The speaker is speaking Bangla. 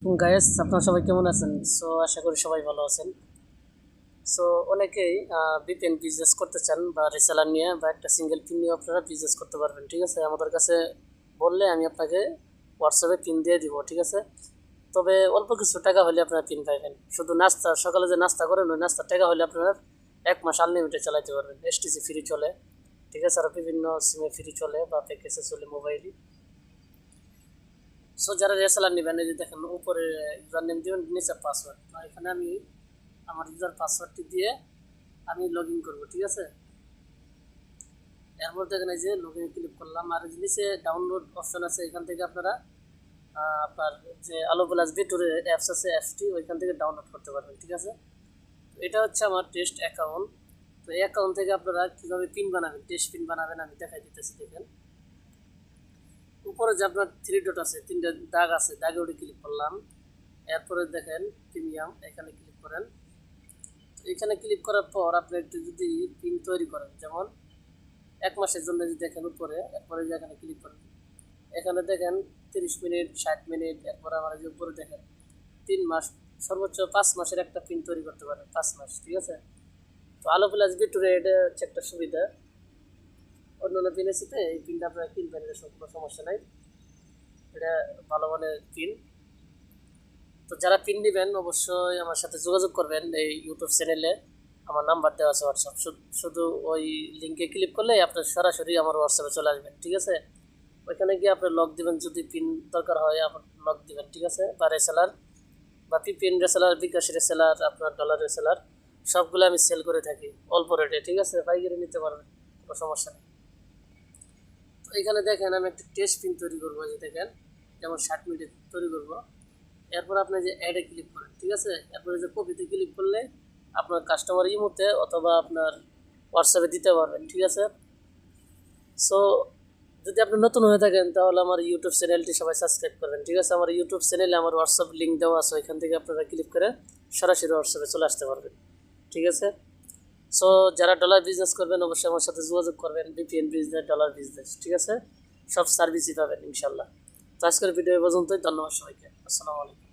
গাইস, আপনারা সবাই কেমন আছেন? সো আশা করি সবাই ভালো আছেন। সো অনেকেই ভিপিএন বিজনেস করতে চান বা রিসেলার নিয়ে বা একটা সিঙ্গেল পিন নিয়ে আপনারা বিজনেস করতে পারবেন। ঠিক আছে, আমাদের কাছে বললে আমি আপনাকে হোয়াটসঅ্যাপে পিন দিয়ে দিব। ঠিক আছে, তবে অল্প কিছু টাকা হলে আপনারা পিন পাইবেন। শুধু নাস্তা, সকালে যে নাস্তা করেন ওই নাস্তার টাকা হলে আপনারা 1 মাস আনলিমিটেড চালাতে পারবেন। এসটিসি ফ্রি চলে, ঠিক আছে, আর বিভিন্ন সিমে ফ্রি চলে বা প্যাকেজে চলে মোবাইলই। সো যারা রেসালার নেবেন, এই যে দেখেন উপরে ইউজার নেম দিবেন, নিচে পাসওয়ার্ড। তো এখানে আমি আমার ইউজার পাসওয়ার্ডটি দিয়ে আমি লগ ইন করবো। ঠিক আছে, এরপর দেখেন এই যে লগ ইন ক্লিক করলাম, আর নিচে ডাউনলোড অপশন আছে, এখান থেকে আপনারা আপনার যে আলো প্লাস বিটুরে অ্যাপস আছে, অ্যাপসটি ওইখান থেকে ডাউনলোড করতে পারবেন। ঠিক আছে, তো এটা হচ্ছে আমার টেস্ট অ্যাকাউন্ট। তো এই অ্যাকাউন্ট থেকে আপনারা কীভাবে পিন বানাবেন, টেস্ট পিন বানাবেন আমি দেখাই দিতেছি। দেখেন উপরে যে আপনার 3 ডট আছে, 3টা দাগ আছে, দাগে ওটা ক্লিক করলাম। এরপরে দেখেন প্রিমিয়াম, এখানে ক্লিক করেন। এখানে ক্লিক করার পর আপনি একটু যদি পিন তৈরি করেন, যেমন 1 মাসের জন্য যদি দেখেন উপরে, এরপরে যে এখানে ক্লিক করেন, এখানে দেখেন 30 মিনিট, 60 মিনিট, এরপরে আমার যে উপরে দেখেন 3 মাস, সর্বোচ্চ 5 মাসের একটা পিন তৈরি করতে পারেন, 5 মাস। ঠিক আছে, তো আলো প্লাস বিটুরে এটা হচ্ছে একটা সুবিধা। অন্যান্য পিনের সাথে এই পিনটা আপনারা কিনবেন, এটা কোনো সমস্যা নাই, এটা ভালো মানের পিন। তো যারা পিন নেবেন অবশ্যই আমার সাথে যোগাযোগ করবেন। এই ইউটিউব চ্যানেলে আমার নাম্বার দেওয়া আছে, হোয়াটসঅ্যাপ, শুধু ওই লিঙ্কে ক্লিক করলে আপনার সরাসরি আমার হোয়াটসঅ্যাপে চলে আসবেন। ঠিক আছে, ওইখানে গিয়ে আপনি লক দিবেন, যদি পিন দরকার হয় আপনার লক দিবেন। ঠিক আছে, বা রেসেলার বা পিপিএন রেসেলার, বিকাশ রেসেলার, আপনার ডলার রেসেলার, সবগুলো আমি সেল করে থাকি অল্প রেটে। ঠিক আছে, পাইকারি নিতে পারবেন, কোনো সমস্যা নেই। তো এখানে দেখেন আমি একটা টেস্ট পিন তৈরি করবো, যে দেখেন যেমন 60 মিনিট তৈরি করবো। এরপর আপনি যে অ্যাডে ক্লিক করেন, ঠিক আছে, এরপরে যে কপিতে ক্লিক করলে আপনার কাস্টমার ইমোতে অথবা আপনার হোয়াটসঅ্যাপে দিতে পারবেন। ঠিক আছে, সো যদি আপনি নতুন হয়ে থাকেন তাহলে আমার ইউটিউব চ্যানেলটি সবাই সাবস্ক্রাইব করবেন। ঠিক আছে, আমার ইউটিউব চ্যানেলে আমার হোয়াটসঅ্যাপ লিঙ্ক দেওয়া আছে, ওইখান থেকে আপনারা ক্লিক করে সরাসরি হোয়াটসঅ্যাপে চলে আসতে পারবেন। ঠিক আছে, সো যারা ডলার বিজনেস করবেন অবশ্যই আমার সাথে যোগাযোগ করবেন, ভিপিএন বিজনেস, ডলার বিজনেস। ঠিক আছে, সব সার্ভিসই পাবেন ইনশাল্লাহ। তো আজকের ভিডিও পর্যন্তই, ধন্যবাদ সবাইকে, আসসালামু আলাইকুম।